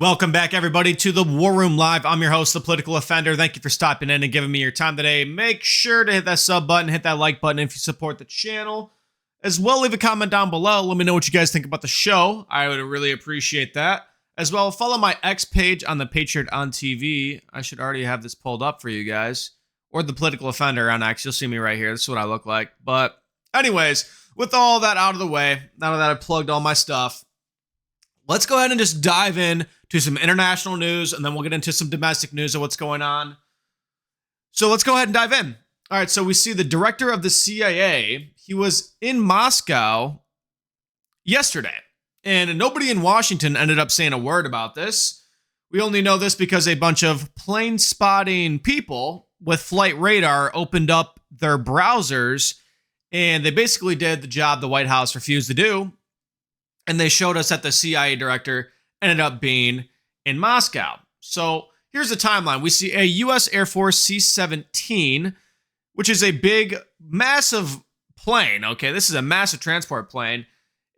Welcome back, everybody, to the War Room Live. I'm your host, The Political Offender. Thank you for stopping in and giving me your time today. Make sure to hit that sub button, hit that like button if you support the channel. As well, leave a comment down below. Let me know what you guys think about the show. I would really appreciate that. As well, follow my X page on the Patriot on TV. I should already have this pulled up for you guys. Or The Political Offender on X. You'll see me right here. This is what I look like. But anyways, with all that out of the way, now that I've plugged all my stuff, let's go ahead and just dive in to some international news, and then we'll get into some domestic news of what's going on. So let's go ahead and dive in. All right, so we see the director of the CIA. He was in Moscow yesterday, and nobody in Washington ended up saying a word about this. We only know this because a bunch of plane spotting people with flight radar opened up their browsers, and they basically did the job the White House refused to do. And they showed us that the CIA director ended up being in Moscow. So here's the timeline. We see a U.S. Air Force C-17, which is a big, massive plane. Okay, this is a massive transport plane.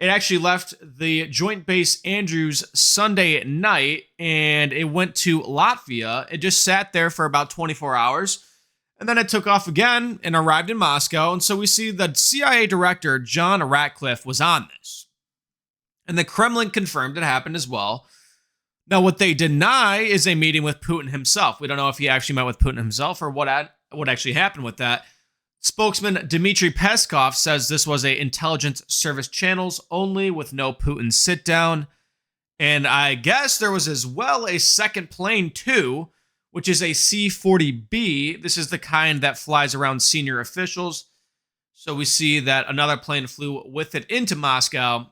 It actually left the Joint Base Andrews Sunday at night, and it went to Latvia. It just sat there for about 24 hours, and then it took off again and arrived in Moscow. And so we see the CIA director, John Ratcliffe, was on this. And the Kremlin confirmed it happened as well. Now, what they deny is a meeting with Putin himself. We don't know if he actually met with Putin himself or what actually happened with that. Spokesman Dmitry Peskov says this was a intelligence service channels only with no Putin sit-down. And I guess there was as well a second plane too, which is a C-40B. This is the kind that flies around senior officials. So we see that another plane flew with it into Moscow.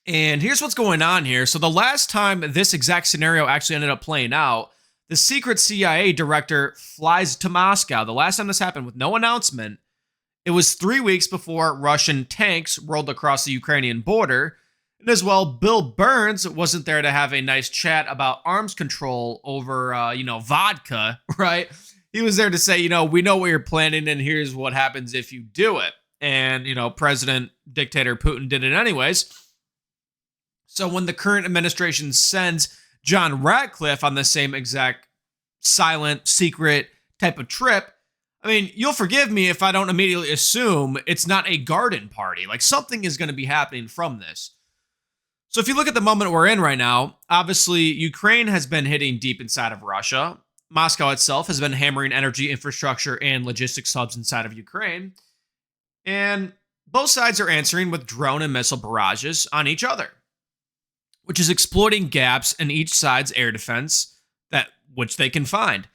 And here's what's going on here. So the last time this exact scenario actually ended up playing out, the secret CIA director flies to Moscow. The last time this happened with no announcement, it was 3 weeks before Russian tanks rolled across the Ukrainian border. And as well, Bill Burns wasn't there to have a nice chat about arms control over, vodka, right? He was there to say, we know what you're planning and here's what happens if you do it. And, President Dictator Putin did it anyways. So when the current administration sends John Ratcliffe on the same exact silent, secret type of trip, I mean, you'll forgive me if I don't immediately assume it's not a garden party. Like, something is going to be happening from this. So if you look at the moment we're in right now, obviously Ukraine has been hitting deep inside of Russia. Moscow itself has been hammering energy infrastructure and logistics hubs inside of Ukraine. And both sides are answering with drone and missile barrages on each other, which is exploiting gaps in each side's air defense which they can find.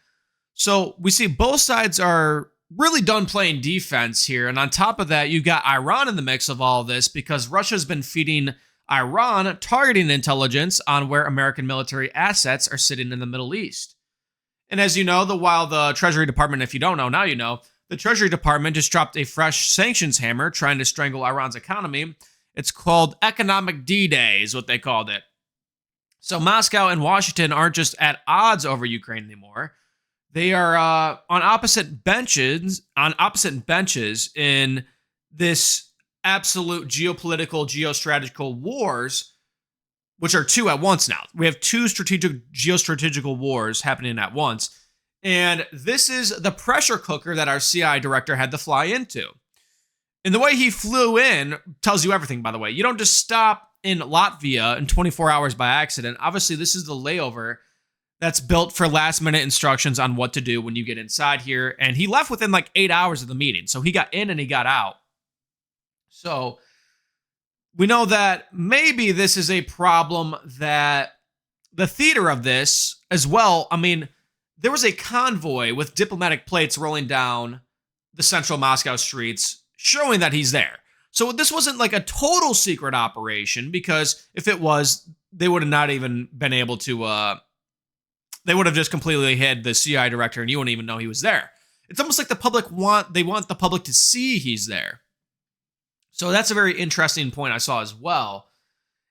So we see both sides are really done playing defense here. And on top of that, you've got Iran in the mix of all of this because Russia's been feeding Iran targeting intelligence on where American military assets are sitting in the Middle East. And as you know, while the Treasury Department, if you don't know, now you know, the Treasury Department just dropped a fresh sanctions hammer trying to strangle Iran's economy. It's called Economic D-Day is what they called it. So Moscow and Washington aren't just at odds over Ukraine anymore. They are on opposite benches in this absolute geopolitical, geostrategical wars, which are two at once now. We have two geostrategical wars happening at once. And this is the pressure cooker that our CIA director had to fly into. And the way he flew in tells you everything, by the way. You don't just stop in Latvia in 24 hours by accident. Obviously, this is the layover that's built for last-minute instructions on what to do when you get inside here. And he left within like 8 hours of the meeting. So he got in and he got out. So we know that maybe this is a problem that the theater of this as well. I mean, there was a convoy with diplomatic plates rolling down the central Moscow streets showing that he's there. So this wasn't like a total secret operation, because if it was, they would have not even been able to, they would have just completely hid the CIA director and you wouldn't even know he was there. It's almost like they want the public to see he's there. So that's a very interesting point I saw as well.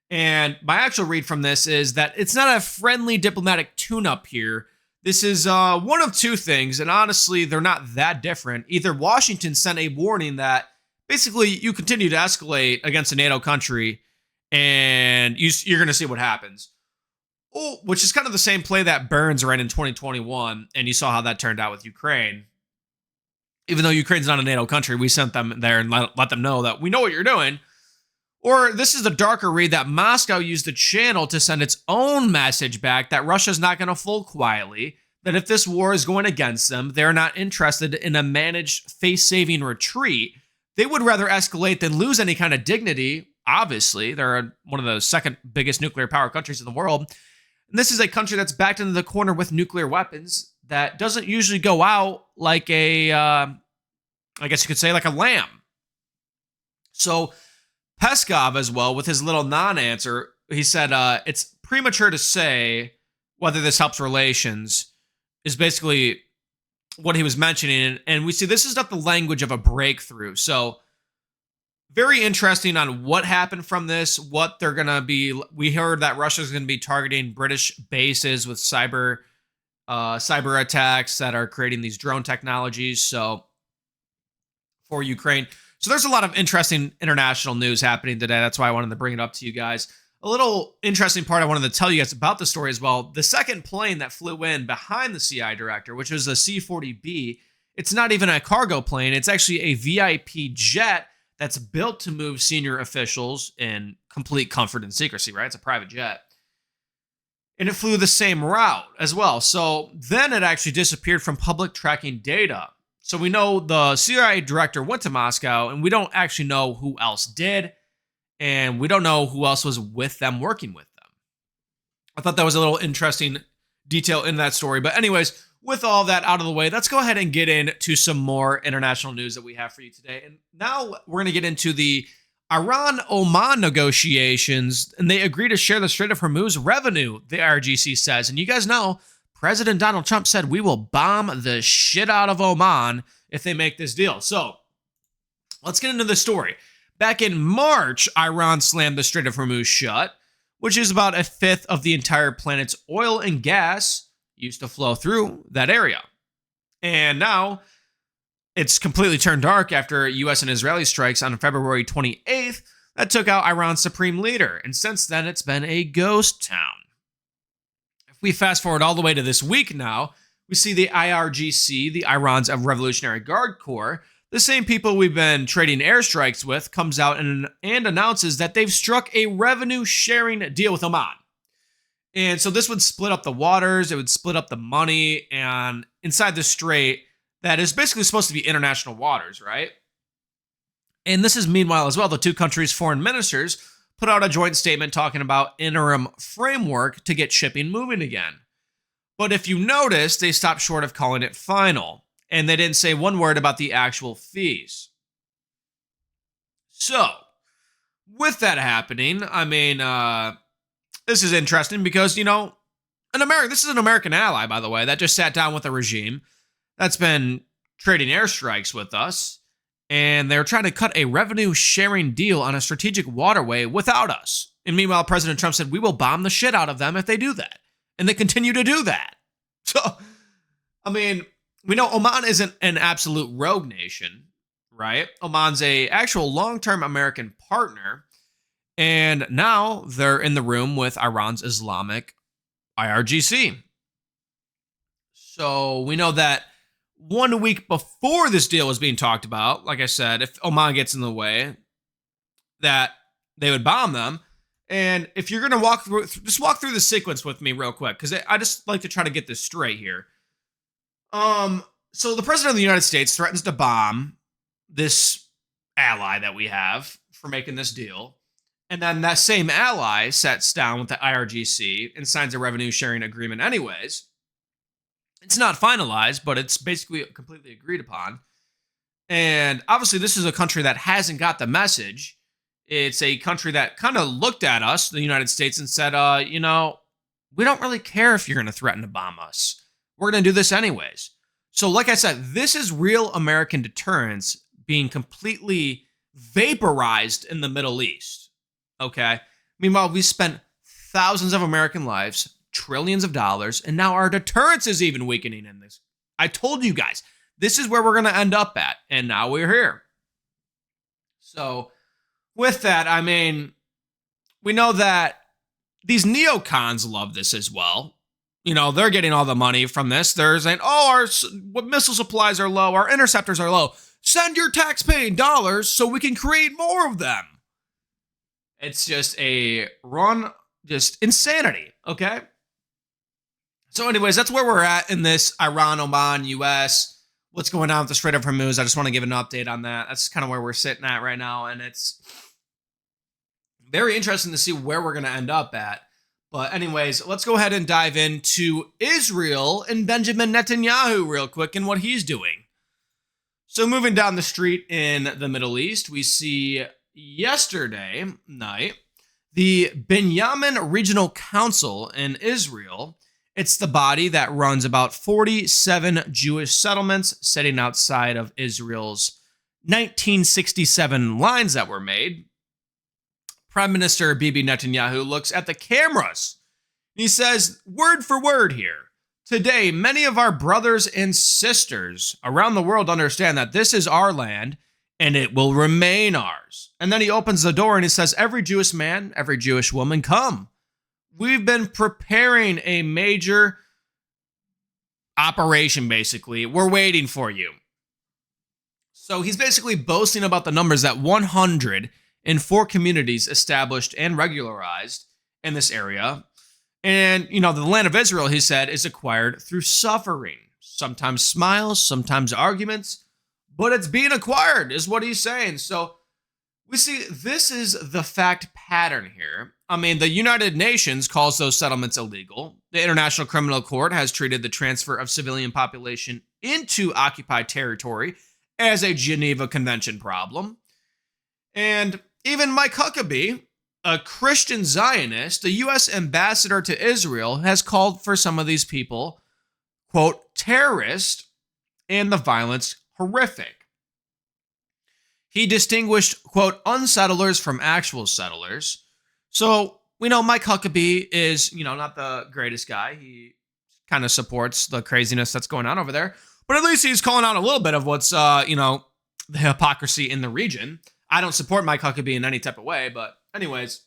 And my actual read from this is that it's not a friendly diplomatic tune-up here. This is one of two things, and honestly, they're not that different. Either Washington sent a warning that basically you continue to escalate against a NATO country and you're going to see what happens. which is kind of the same play that Burns ran in 2021, and you saw how that turned out with Ukraine. Even though Ukraine's not a NATO country, we sent them there and let them know that we know what you're doing. Or this is the darker read that Moscow used the channel to send its own message back that Russia's not going to fold quietly, that if this war is going against them, they're not interested in a managed face-saving retreat. They would rather escalate than lose any kind of dignity. Obviously, they're one of the second biggest nuclear power countries in the world. And this is a country that's backed into the corner with nuclear weapons that doesn't usually go out like I guess you could say like a lamb. So Peskov as well, with his little non-answer, he said it's premature to say whether this helps relations, is basically what he was mentioning. And we see this is not the language of a breakthrough. So very interesting on what happened from this, what they're going to be. We heard that Russia's going to be targeting British bases with cyber attacks that are creating these drone technologies. So for Ukraine. So there's a lot of interesting international news happening today. That's why I wanted to bring it up to you guys. A little interesting part I wanted to tell you guys about the story as well. The second plane that flew in behind the CIA director, which was a C-40B, it's not even a cargo plane. It's actually a VIP jet that's built to move senior officials in complete comfort and secrecy, right? It's a private jet. And it flew the same route as well. So then it actually disappeared from public tracking data. So we know the CIA director went to Moscow, and we don't actually know who else did, and we don't know who else was with them, working with them. I thought that was a little interesting detail in that story. But anyways, with all that out of the way, let's go ahead and get into some more international news that we have for you today. And now we're going to get into the Iran-Oman negotiations, and they agree to share the Strait of Hormuz revenue, the IRGC says. And you guys know, President Donald Trump said we will bomb the shit out of Oman if they make this deal. So let's get into the story. Back in March, Iran slammed the Strait of Hormuz shut, which is about a fifth of the entire planet's oil and gas used to flow through that area. And now it's completely turned dark after U.S. and Israeli strikes on February 28th that took out Iran's supreme leader. And since then, it's been a ghost town. If we fast forward all the way to this week now, we see the IRGC, the Iran's Revolutionary Guard Corps, the same people we've been trading airstrikes with, comes out and announces that they've struck a revenue-sharing deal with Oman. And so this would split up the waters, it would split up the money, and inside the strait that is basically supposed to be international waters, right? And this is meanwhile as well, the two countries' foreign ministers put out a joint statement talking about interim framework to get shipping moving again. But if you notice, they stopped short of calling it final, and they didn't say one word about the actual fees. So, with that happening, I mean, this is interesting because, you know, this is an American ally, by the way, that just sat down with a regime that's been trading airstrikes with us, and they're trying to cut a revenue-sharing deal on a strategic waterway without us. And meanwhile, President Trump said, we will bomb the shit out of them if they do that. And they continue to do that. So, I mean, we know Oman isn't an absolute rogue nation, right? Oman's a actual long-term American partner. And now they're in the room with Iran's Islamic IRGC. So we know that 1 week before this deal was being talked about, like I said, if Oman gets in the way, that they would bomb them. And if you're going to just walk through the sequence with me real quick, because I just like to try to get this straight here. So the president of the United States threatens to bomb this ally that we have for making this deal. And then that same ally sits down with the IRGC and signs a revenue sharing agreement anyways. It's not finalized, but it's basically completely agreed upon. And obviously this is a country that hasn't got the message. It's a country that kind of looked at us, the United States, and said, you know, we don't really care if you're going to threaten to bomb us. We're going to do this anyways. So like I said, this is real American deterrence being completely vaporized in the Middle East. Okay? Meanwhile, we spent thousands of American lives, trillions of dollars, and now our deterrence is even weakening in this. I told you guys, this is where we're going to end up at, and now we're here. So with that, I mean, we know that these neocons love this as well. You know, they're getting all the money from this. They're saying, oh, our missile supplies are low, our interceptors are low. Send your tax-paying dollars so we can create more of them. It's just just insanity, okay? So anyways, that's where we're at in this Iran, Oman, U.S., what's going on with the Strait of Hormuz. I just want to give an update on that. That's kind of where we're sitting at right now, and it's very interesting to see where we're going to end up at. But anyways, let's go ahead and dive into Israel and Benjamin Netanyahu real quick and what he's doing. So moving down the street in the Middle East, we see yesterday night, the Binyamin Regional Council in Israel. It's the body that runs about 47 Jewish settlements sitting outside of Israel's 1967 lines that were made. Prime Minister Bibi Netanyahu looks at the cameras. He says, word for word here, today, many of our brothers and sisters around the world understand that this is our land and it will remain ours. And then he opens the door and he says, every Jewish man, every Jewish woman, come. We've been preparing a major operation, basically. We're waiting for you. So he's basically boasting about the numbers that 104 communities established and regularized in this area. And, you know, the land of Israel, he said, is acquired through suffering. Sometimes smiles, sometimes arguments, but it's being acquired is what he's saying. So we see this is the fact pattern here. I mean, the United Nations calls those settlements illegal. The International Criminal Court has treated the transfer of civilian population into occupied territory as a Geneva Convention problem. And even Mike Huckabee, a Christian Zionist, the U.S. ambassador to Israel, has called for some of these people, quote, terrorist, and the violence horrific. He distinguished, quote, unsettlers from actual settlers. So we know Mike Huckabee is, you know, not the greatest guy. He kind of supports the craziness that's going on over there. But at least he's calling out a little bit of what's, you know, the hypocrisy in the region. I don't support Mike Huckabee in any type of way. But anyways,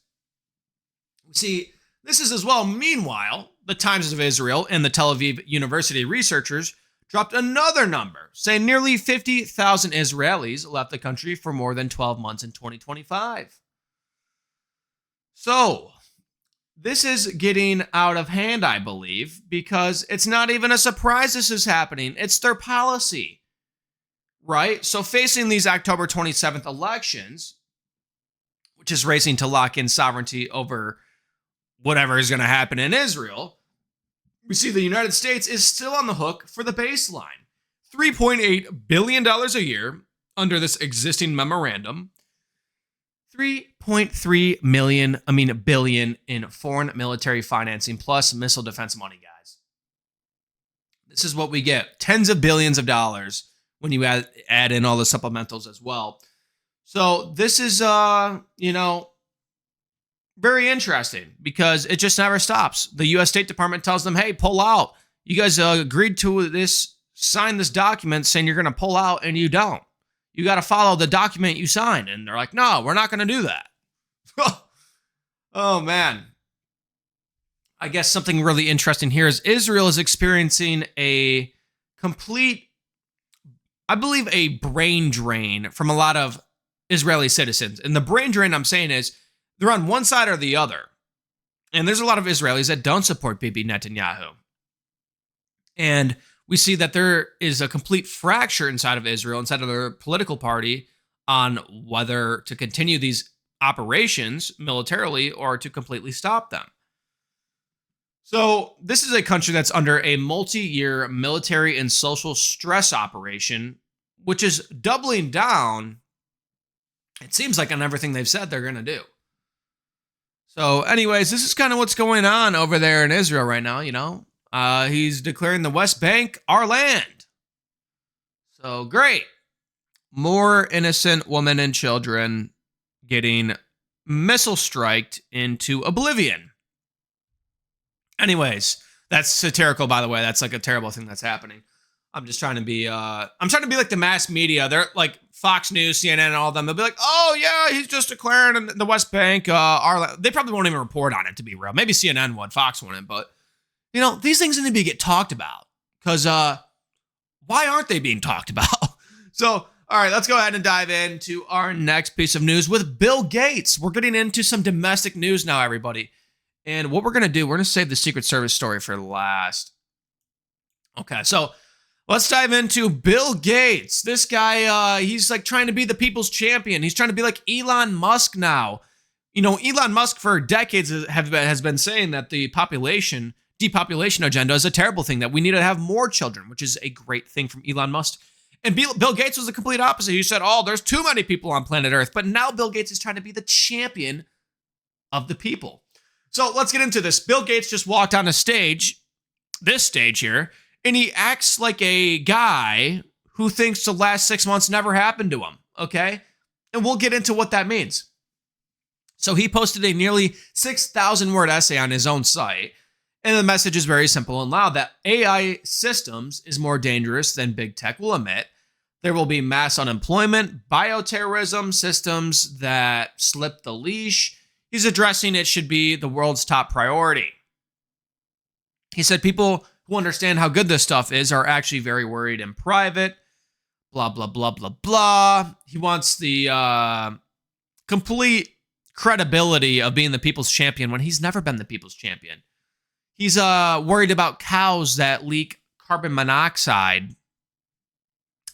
see, this is as well. Meanwhile, the Times of Israel and the Tel Aviv University researchers dropped another number, saying nearly 50,000 Israelis left the country for more than 12 months in 2025. So, this is getting out of hand, I believe, because it's not even a surprise this is happening. It's their policy, right? So, facing these October 27th elections, which is racing to lock in sovereignty over whatever is going to happen in Israel, we see the United States is still on the hook for the baseline. $3.8 billion a year under this existing memorandum. 3.3 billion in foreign military financing plus missile defense money, guys. This is what we get. Tens of billions of dollars when you add in all the supplementals as well. So this is, you know, very interesting because it just never stops. The U.S. State Department tells them, hey, pull out. You guys agreed to this, sign this document saying you're going to pull out, and you don't. You got to follow the document you signed. And they're like, no, we're not going to do that. Oh, man. I guess something really interesting here is Israel is experiencing a complete, I believe, a brain drain from a lot of Israeli citizens. And the brain drain I'm saying is they're on one side or the other. And there's a lot of Israelis that don't support Bibi Netanyahu. And we see that there is a complete fracture inside of Israel, inside of their political party, on whether to continue these operations militarily or to completely stop them. So this is a country that's under a multi-year military and social stress operation, which is doubling down, it seems like, on everything they've said they're going to do. So anyways, this is kind of what's going on over there in Israel right now, you know. He's declaring the West Bank our land. So great. More innocent women and children getting missile striked into oblivion. Anyways, that's satirical, by the way. That's like a terrible thing that's happening. I'm just trying to be I'm trying to be like the mass media. They're like Fox News, CNN, and all of them. They'll be like, oh yeah, he's just declaring in the West Bank. They probably won't even report on it, to be real. Maybe CNN would, Fox wouldn't, but these things need to get talked about. Because why aren't they being talked about? So, all right, let's go ahead and dive into our next piece of news with Bill Gates. We're getting into some domestic news now, everybody. And what we're going to do, we're going to save the Secret Service story for last. Okay, so let's dive into Bill Gates. This guy, he's like trying to be the people's champion. He's trying to be like Elon Musk now. Elon Musk for decades has been saying that the depopulation agenda is a terrible thing, that we need to have more children, which is a great thing from Elon Musk. And Bill Gates was the complete opposite. He said, oh, there's too many people on planet Earth. But now Bill Gates is trying to be the champion of the people. So let's get into this. Bill Gates just walked on a stage, this stage here, and he acts like a guy who thinks the last 6 months never happened to him, okay? And we'll get into what that means. So he posted a nearly 6,000-word essay on his own site, and the message is very simple and loud, that AI systems is more dangerous than big tech will admit. There will be mass unemployment, bioterrorism, systems that slip the leash. He's addressing it should be the world's top priority. He said people who understand how good this stuff is are actually very worried in private, blah, blah, blah, blah, blah. He wants the complete credibility of being the people's champion when he's never been the people's champion. He's worried about cows that leak carbon monoxide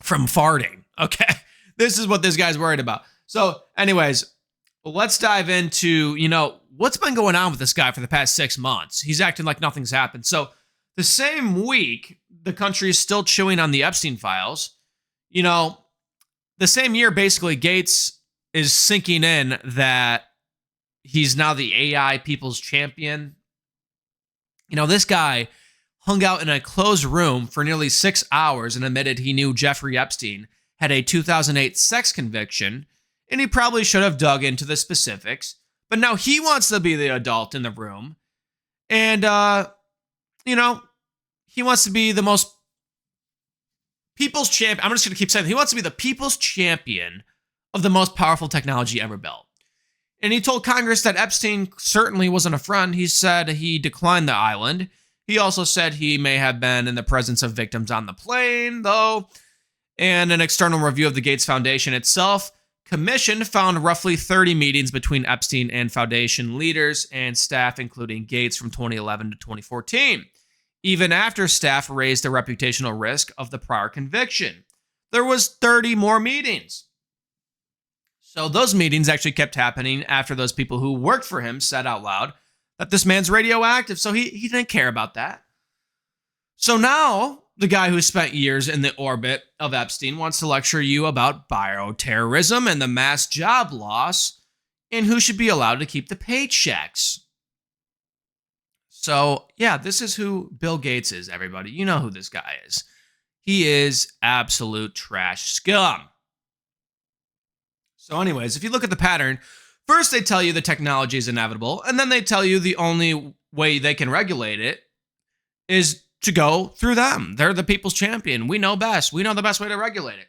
from farting. Okay, this is what this guy's worried about. So anyways, let's dive into, what's been going on with this guy for the past 6 months. He's acting like nothing's happened. So the same week, the country is still chewing on the Epstein files. The same year, basically, Gates is sinking in that he's now the AI people's champion. This guy hung out in a closed room for nearly 6 hours and admitted he knew Jeffrey Epstein had a 2008 sex conviction, and he probably should have dug into the specifics. But now he wants to be the adult in the room. And, he wants to be the most people's champion. I'm just going to keep saying he wants to be the people's champion of the most powerful technology ever built. And he told Congress that Epstein certainly wasn't a friend. He said he declined the island. He also said he may have been in the presence of victims on the plane, though. And an external review of the Gates Foundation itself commission found roughly 30 meetings between Epstein and Foundation leaders and staff, including Gates from 2011 to 2014, even after staff raised the reputational risk of the prior conviction. There was 30 more meetings. So those meetings actually kept happening after those people who worked for him said out loud that this man's radioactive, so he didn't care about that. So now, the guy who spent years in the orbit of Epstein wants to lecture you about bioterrorism and the mass job loss and who should be allowed to keep the paychecks. So, yeah, this is who Bill Gates is, everybody. You know who this guy is. He is absolute trash scum. So anyways, if you look at the pattern, first they tell you the technology is inevitable, and then they tell you the only way they can regulate it is to go through them. They're the people's champion. We know best. We know the best way to regulate it.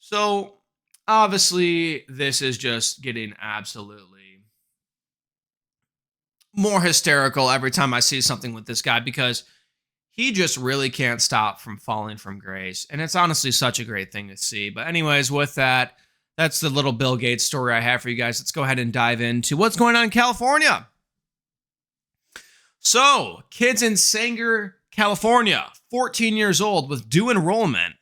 So obviously, this is just getting absolutely more hysterical every time I see something with this guy, because he just really can't stop from falling from grace. And it's honestly such a great thing to see. But anyways, with that, that's the little Bill Gates story I have for you guys. Let's go ahead and dive into what's going on in California. So, kids in Sanger, California, 14 years old with due enrollment,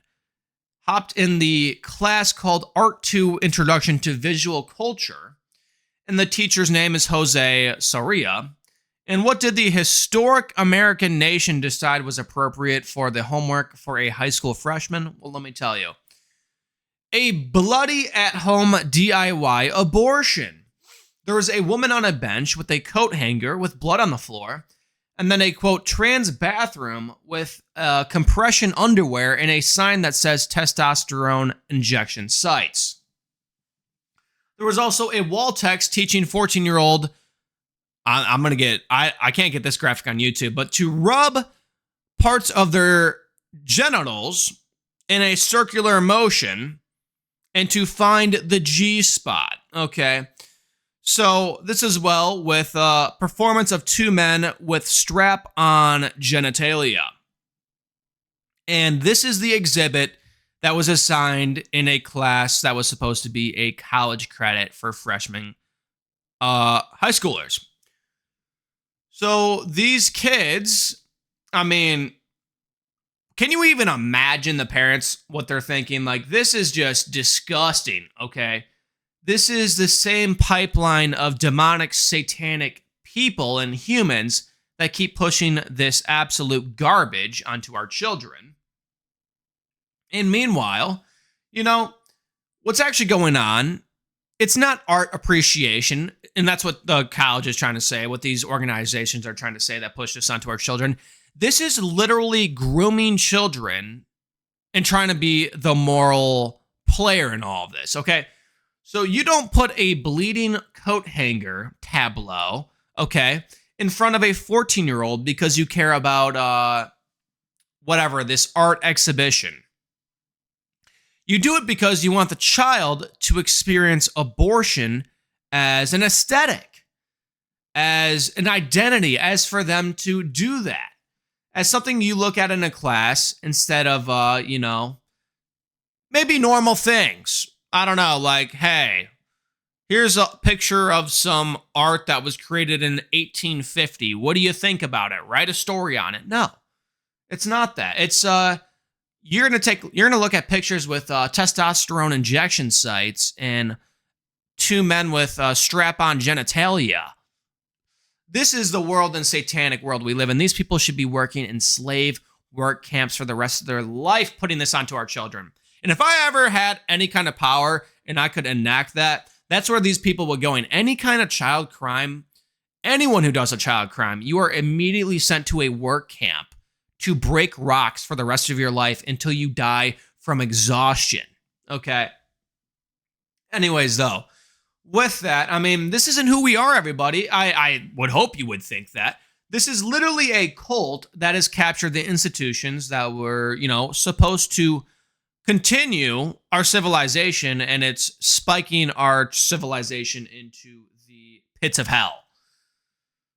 hopped in the class called Art 2 Introduction to Visual Culture. And the teacher's name is Jose Soria. And what did the historic American nation decide was appropriate for the homework for a high school freshman? Well, let me tell you. A bloody at-home DIY abortion. There was a woman on a bench with a coat hanger with blood on the floor, and then a, quote, trans bathroom with compression underwear and a sign that says testosterone injection sites. There was also a wall text teaching 14-year-old, I can't get this graphic on YouTube, but to rub parts of their genitals in a circular motion and to find the G spot. Okay. So this is well with performance of two men with strap-on genitalia. And this is the exhibit that was assigned in a class that was supposed to be a college credit for freshman high schoolers. So these kids, I mean, can you even imagine the parents, what they're thinking? Like, this is just disgusting, okay? This is the same pipeline of demonic, satanic people and humans that keep pushing this absolute garbage onto our children. And meanwhile, what's actually going on, it's not art appreciation, and that's what the college is trying to say, what these organizations are trying to say that push this onto our children. This is literally grooming children and trying to be the moral player in all of this, okay? So you don't put a bleeding coat hanger tableau, okay, in front of a 14-year-old because you care about, this art exhibition. You do it because you want the child to experience abortion as an aesthetic, as an identity, as for them to do that, as something you look at in a class instead of, maybe normal things. I don't know, like, hey, here's a picture of some art that was created in 1850. What do you think about it? Write a story on it. No, it's not that. It's, you're gonna look at pictures with testosterone injection sites and two men with strap-on genitalia. This is the world and satanic world we live in. These people should be working in slave work camps for the rest of their life, putting this onto our children. And if I ever had any kind of power and I could enact that, that's where these people would go in. Any kind of child crime, anyone who does a child crime, you are immediately sent to a work camp to break rocks for the rest of your life until you die from exhaustion. Okay. Anyways, though, with that, I mean, this isn't who we are, everybody. I would hope you would think that. This is literally a cult that has captured the institutions that were, supposed to continue our civilization, and it's spiking our civilization into the pits of hell.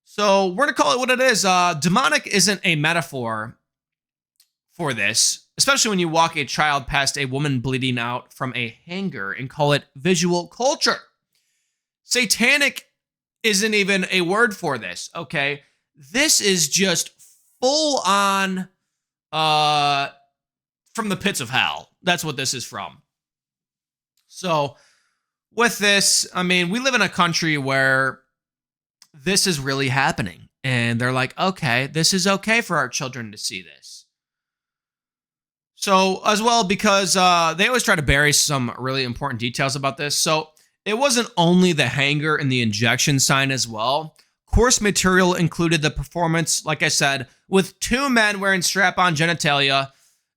So we're going to call it what it is. Demonic isn't a metaphor for this, especially when you walk a child past a woman bleeding out from a hanger and call it visual culture. Satanic isn't even a word for this, okay? This is just full on from the pits of hell. That's what this is from. So with this, I mean, we live in a country where this is really happening. And they're like, okay, this is okay for our children to see this. So as well, because they always try to bury some really important details about this. So it wasn't only the hanger and the injection sign as well. Course material included the performance, like I said, with two men wearing strap-on genitalia.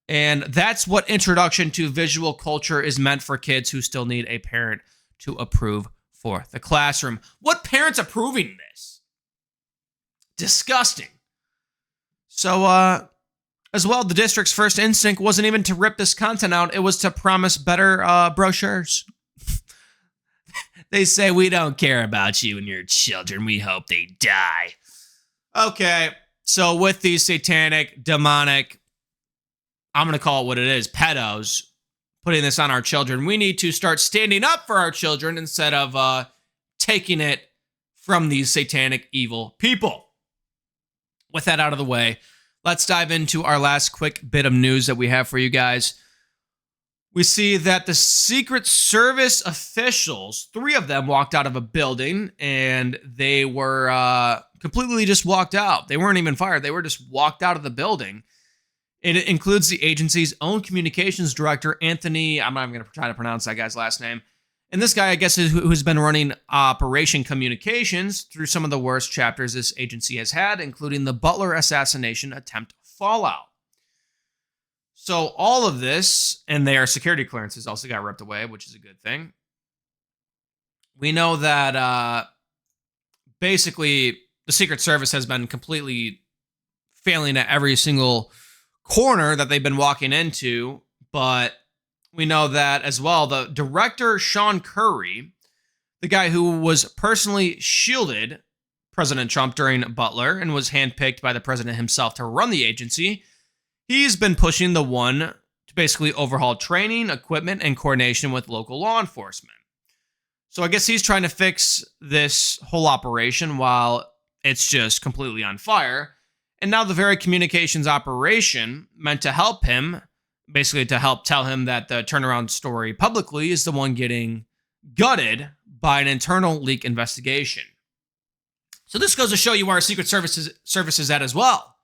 And that's what introduction to visual culture is meant for kids who still need a parent to approve for the classroom. What parent's approving this? Disgusting. So, as well, the district's first instinct wasn't even to rip this content out. It was to promise better brochures. They say, we don't care about you and your children. We hope they die. Okay, so with these satanic, demonic, I'm going to call it what it is, pedos, putting this on our children, we need to start standing up for our children instead of taking it from these satanic, evil people. With that out of the way, let's dive into our last quick bit of news that we have for you guys. We see that the Secret Service officials, 3 of them, walked out of a building, and they were completely just walked out. They weren't even fired. They were just walked out of the building. It includes the agency's own communications director, Anthony. I'm not even going to try to pronounce that guy's last name. And this guy, I guess, who's been running Operation Communications through some of the worst chapters this agency has had, including the Butler assassination attempt fallout. So all of this, and their security clearances also got ripped away, which is a good thing. We know that basically the Secret Service has been completely failing at every single corner that they've been walking into, but we know that as well. The director, Sean Curry, the guy who was personally shielded President Trump during Butler and was handpicked by the president himself to run the agency, he's been pushing the one to basically overhaul training, equipment, and coordination with local law enforcement. So I guess he's trying to fix this whole operation while it's just completely on fire. And now the very communications operation meant to help him, basically to help tell him that the turnaround story publicly, is the one getting gutted by an internal leak investigation. So this goes to show you where our Secret Service is at as well.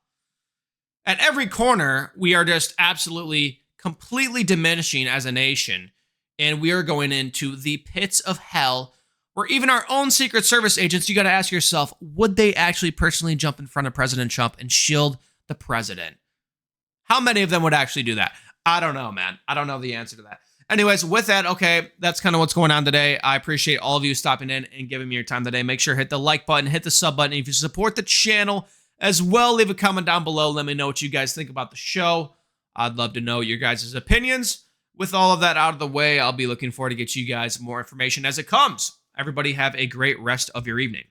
At every corner, we are just absolutely, completely diminishing as a nation. And we are going into the pits of hell where even our own Secret Service agents, you got to ask yourself, would they actually personally jump in front of President Trump and shield the president? How many of them would actually do that? I don't know, man. I don't know the answer to that. Anyways, with that, okay, that's kind of what's going on today. I appreciate all of you stopping in and giving me your time today. Make sure to hit the like button, hit the sub button. If you support the channel as well, leave a comment down below. Let me know what you guys think about the show. I'd love to know your guys' opinions. With all of that out of the way, I'll be looking forward to get you guys more information as it comes. Everybody have a great rest of your evening.